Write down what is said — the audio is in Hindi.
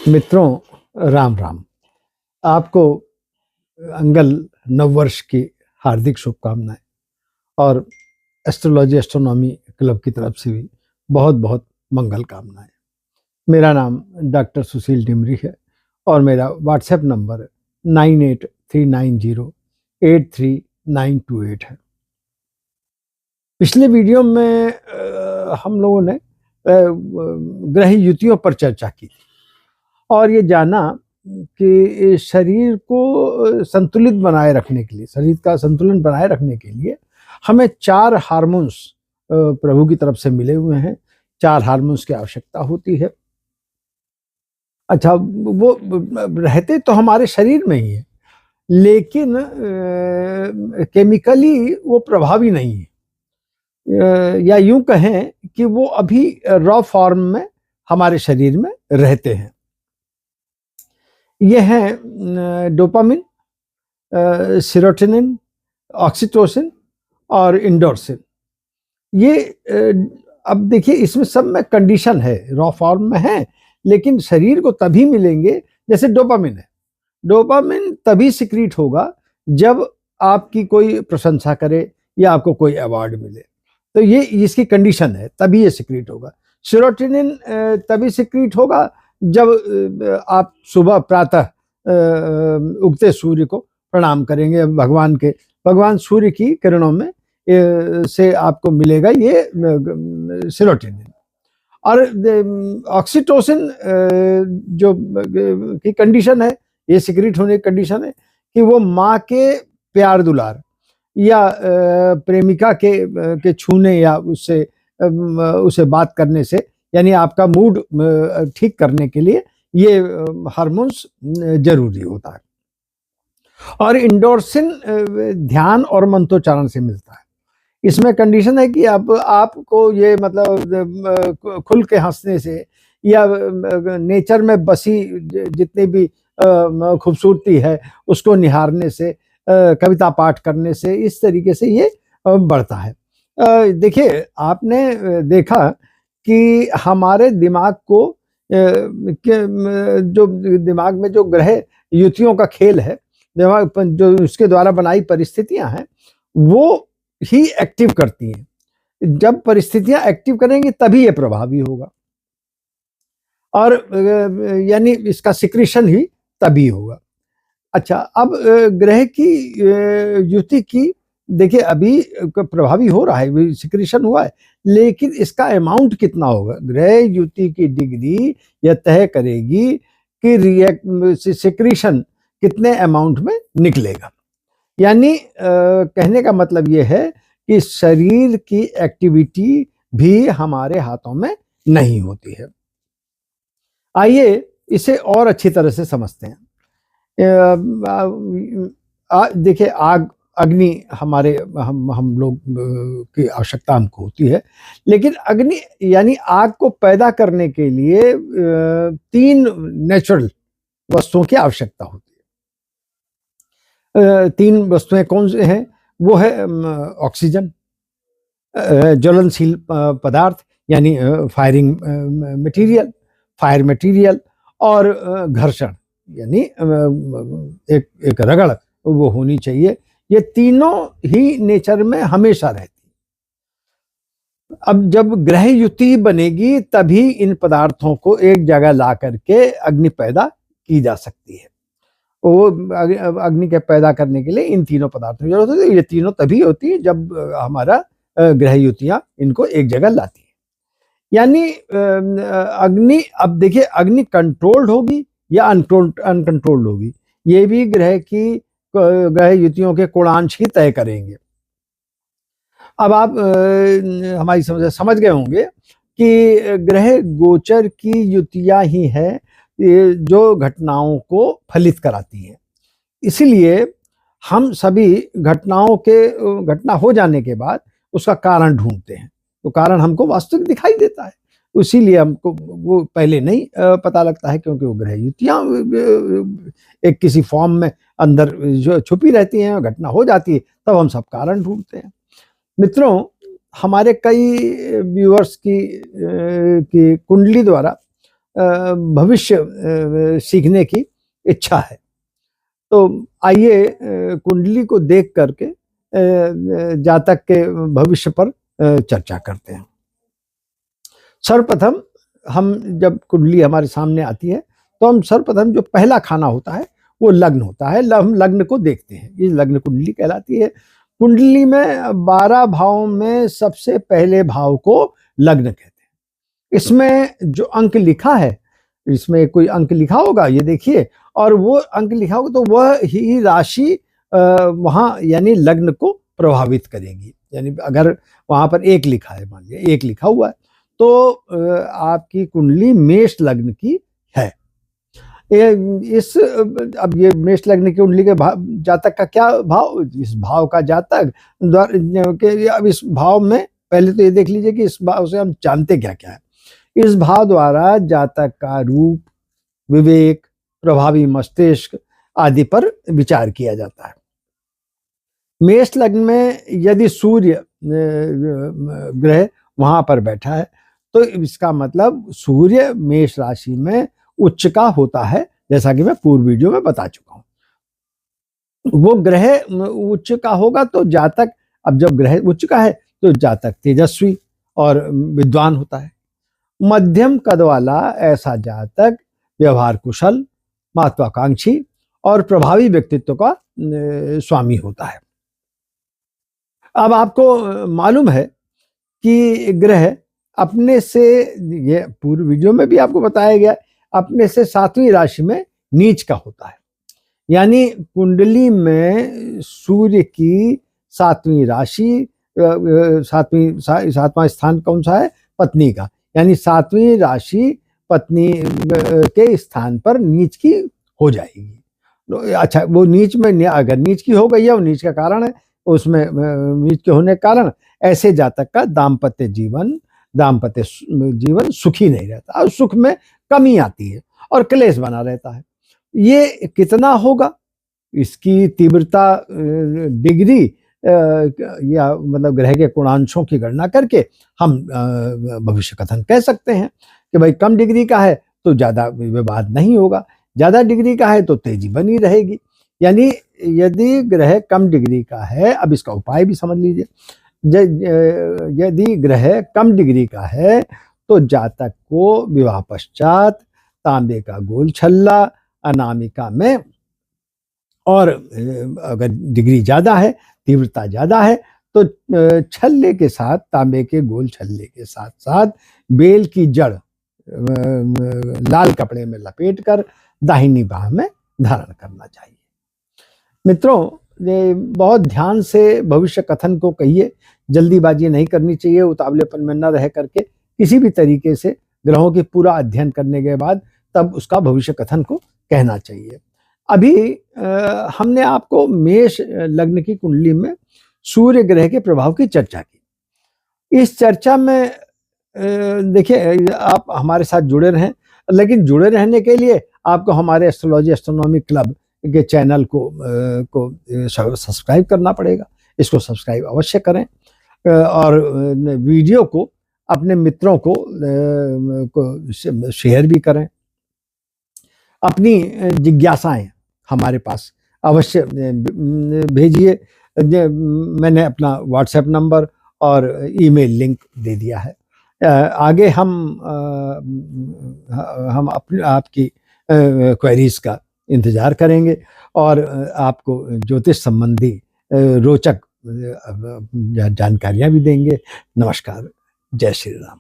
मित्रों, राम राम। आपको अंगल नववर्ष की हार्दिक शुभकामनाएं और एस्ट्रोलॉजी एस्ट्रोनॉमी क्लब की तरफ से भी बहुत बहुत मंगल कामनाएं। मेरा नाम डॉक्टर सुशील डिमरी है और मेरा व्हाट्सएप नंबर 9839083928 है। पिछले वीडियो में हम लोगों ने ग्रह युतियों पर चर्चा की और ये जाना कि शरीर को संतुलित बनाए रखने के लिए, शरीर का संतुलन बनाए रखने के लिए हमें 4 हार्मोन्स प्रभु की तरफ से मिले हुए हैं। 4 हार्मोन्स की आवश्यकता होती है। अच्छा, वो रहते तो हमारे शरीर में ही है, लेकिन केमिकली वो प्रभावी नहीं है, या यूं कहें कि वो अभी रॉ फॉर्म में हमारे शरीर में रहते हैं। ये हैं डोपामिन, सेरोटोनिन, ऑक्सीटोसिन और इंडोर्सिन। ये अब देखिए, इसमें सब में कंडीशन है, रॉ फॉर्म में है, लेकिन शरीर को तभी मिलेंगे। जैसे डोपामिन है, डोपामिन तभी सिक्रीट होगा जब आपकी कोई प्रशंसा करे या आपको कोई अवार्ड मिले, तो ये इसकी कंडीशन है, तभी ये सिक्रीट होगा। सेरोटोनिन तभी सिक्रीट होगा जब आप सुबह प्रातः उगते सूर्य को प्रणाम करेंगे, भगवान सूर्य की किरणों में से आपको मिलेगा ये सेरोटोनिन। और ऑक्सीटोसिन जो की कंडीशन है, ये सिक्रीट होने की कंडीशन है कि वो माँ के प्यार दुलार या प्रेमिका के छूने या उससे बात करने से, यानी आपका मूड ठीक करने के लिए ये हार्मोन्स जरूरी होता है। और इंडोर्सिन ध्यान और मंत्रोच्चारण से मिलता है। इसमें कंडीशन है कि अब आपको ये मतलब खुल के हंसने से या नेचर में बसी जितनी भी खूबसूरती है उसको निहारने से, कविता पाठ करने से, इस तरीके से ये बढ़ता है। देखिए, आपने देखा कि हमारे दिमाग को जो दिमाग में जो ग्रह युतियों का खेल है, दिमाग जो उसके द्वारा बनाई परिस्थितियां हैं, वो ही एक्टिव करती हैं। जब परिस्थितियां एक्टिव करेंगी तभी ये प्रभावी होगा, और यानी इसका सिक्रीशन ही तभी होगा। अच्छा, अब ग्रह की युति की देखिए, अभी प्रभावी हो रहा है, सिक्रीशन हुआ है, लेकिन इसका अमाउंट कितना होगा, ग्रह युति की डिग्री यह तय करेगी कि सिक्रीशन कितने अमाउंट में निकलेगा। यानी कहने का मतलब यह है कि शरीर की एक्टिविटी भी हमारे हाथों में नहीं होती है। आइए इसे और अच्छी तरह से समझते हैं। देखिए, अग्नि हमारे हम लोग की आवश्यकता हमको होती है, लेकिन अग्नि यानी आग को पैदा करने के लिए 3 नेचुरल वस्तुओं की आवश्यकता होती है। 3 वस्तुएं कौन से हैं? वो है ऑक्सीजन, ज्वलनशील पदार्थ यानी फायरिंग मटेरियल, फायर मटेरियल, और घर्षण यानी एक रगड़ वो होनी चाहिए। ये तीनों ही नेचर में हमेशा रहती। अब जब ग्रह युति बनेगी तभी इन पदार्थों को एक जगह ला करके अग्नि पैदा की जा सकती है। वो अग्नि के पैदा करने के लिए इन तीनों पदार्थों की जरूरत होती है। ये तीनों तभी होती है जब हमारा ग्रह युतियां इनको एक जगह लाती है। यानी अग्नि, अब देखिए, अग्नि कंट्रोल्ड होगी या अनकंट्रोल्ड होगी, ये भी ग्रह युतियों के कोणांश ही तय करेंगे। अब आप हमारी समझ गए होंगे कि ग्रह गोचर की युतियां ही है जो घटनाओं को फलित कराती हैं। इसीलिए हम सभी घटना हो जाने के बाद उसका कारण ढूंढते हैं, तो कारण हमको वास्तविक दिखाई देता है, इसीलिए हमको वो पहले नहीं पता लगता है, क्योंकि वो ग्रह युतियां एक किसी फॉर्म में अंदर जो छुपी रहती हैं, घटना हो जाती है, तब हम सब कारण ढूंढते हैं। मित्रों, हमारे कई व्यूअर्स की कुंडली द्वारा भविष्य सीखने की इच्छा है। तो आइए कुंडली को देख करके जातक के भविष्य पर चर्चा करते हैं। सर्वप्रथम हम जब कुंडली हमारे सामने आती है तो हम सर्वप्रथम जो पहला खाना होता है वो लग्न होता है। हम लग्न को देखते हैं, ये लग्न कुंडली कहलाती है। कुंडली में 12 भावों में सबसे पहले भाव को लग्न कहते हैं। इसमें जो अंक लिखा है, इसमें कोई अंक लिखा होगा, ये देखिए, और वो अंक लिखा होगा तो वह ही राशि वहां यानी लग्न को प्रभावित करेगी। यानी अगर वहां पर 1 लिखा है, मान लिया 1 लिखा हुआ है, तो आपकी कुंडली मेष लग्न की है। अब ये मेष लग्न की कुंडली के जातक का क्या भाव, इस भाव का जातक अब इस भाव में पहले तो ये देख लीजिए कि इस भाव से हम जानते क्या क्या है। इस भाव द्वारा जातक का रूप, विवेक, प्रभावी मस्तिष्क आदि पर विचार किया जाता है। मेष लग्न में यदि सूर्य ग्रह वहां पर बैठा है तो इसका मतलब सूर्य मेष राशि में उच्च का होता है, जैसा कि मैं पूर्व वीडियो में बता चुका हूं। वो ग्रह उच्च का होगा तो जातक, अब जब ग्रह उच्च का है तो जातक तेजस्वी और विद्वान होता है। मध्यम कद वाला ऐसा जातक व्यवहार कुशल, महत्वाकांक्षी और प्रभावी व्यक्तित्व का स्वामी होता है। अब आपको मालूम है कि ग्रह अपने से, ये पूर्व वीडियो में भी आपको बताया गया, अपने से 7वीं राशि में नीच का होता है। यानी कुंडली में सूर्य की 7वीं राशि, 7वां स्थान कौन सा है, पत्नी का, यानी 7वीं राशि पत्नी के स्थान पर नीच की हो जाएगी। अच्छा, वो नीच में अगर नीच की हो गई है, वो नीच का कारण है, उसमें नीच के होने के कारण ऐसे जातक का दाम्पत्य जीवन सुखी नहीं रहता और सुख में कमी आती है और क्लेश बना रहता है। ये कितना होगा, इसकी तीव्रता डिग्री या मतलब ग्रह के गुणांशों की गणना करके हम भविष्य कथन कह सकते हैं कि भाई कम डिग्री का है तो ज्यादा विवाद नहीं होगा, ज्यादा डिग्री का है तो तेजी बनी रहेगी। यानी यदि ग्रह कम डिग्री का है, अब इसका उपाय भी समझ लीजिए। यदि ग्रह कम डिग्री का है तो जातक को विवाह पश्चात तांबे का गोल छल्ला अनामिका में, और अगर डिग्री ज्यादा है, तीव्रता ज्यादा है, तो छल्ले के साथ, तांबे के गोल छल्ले के साथ साथ बेल की जड़ लाल कपड़े में लपेटकर दाहिनी बाह में धारण करना चाहिए। मित्रों, ये बहुत ध्यान से भविष्य कथन को कहिए, जल्दीबाजी नहीं करनी चाहिए, उतावलेपन में न रह करके किसी भी तरीके से ग्रहों की पूरा अध्ययन करने के बाद तब उसका भविष्य कथन को कहना चाहिए। अभी हमने आपको मेष लग्न की कुंडली में सूर्य ग्रह के प्रभाव की चर्चा की। इस चर्चा में देखिए, आप हमारे साथ जुड़े रहें, लेकिन जुड़े रहने के लिए आपको हमारे एस्ट्रोलॉजी एस्ट्रोनॉमी क्लब के चैनल को सब्सक्राइब करना पड़ेगा। इसको सब्सक्राइब अवश्य करें और वीडियो को अपने मित्रों को शेयर भी करें। अपनी जिज्ञासाएं हमारे पास अवश्य भेजिए। मैंने अपना व्हाट्सएप नंबर और ईमेल लिंक दे दिया है। आगे हम अपनी आपकी क्वेरीज का इंतजार करेंगे और आपको ज्योतिष संबंधी रोचक जानकारियां भी देंगे। नमस्कार, जय श्री राम।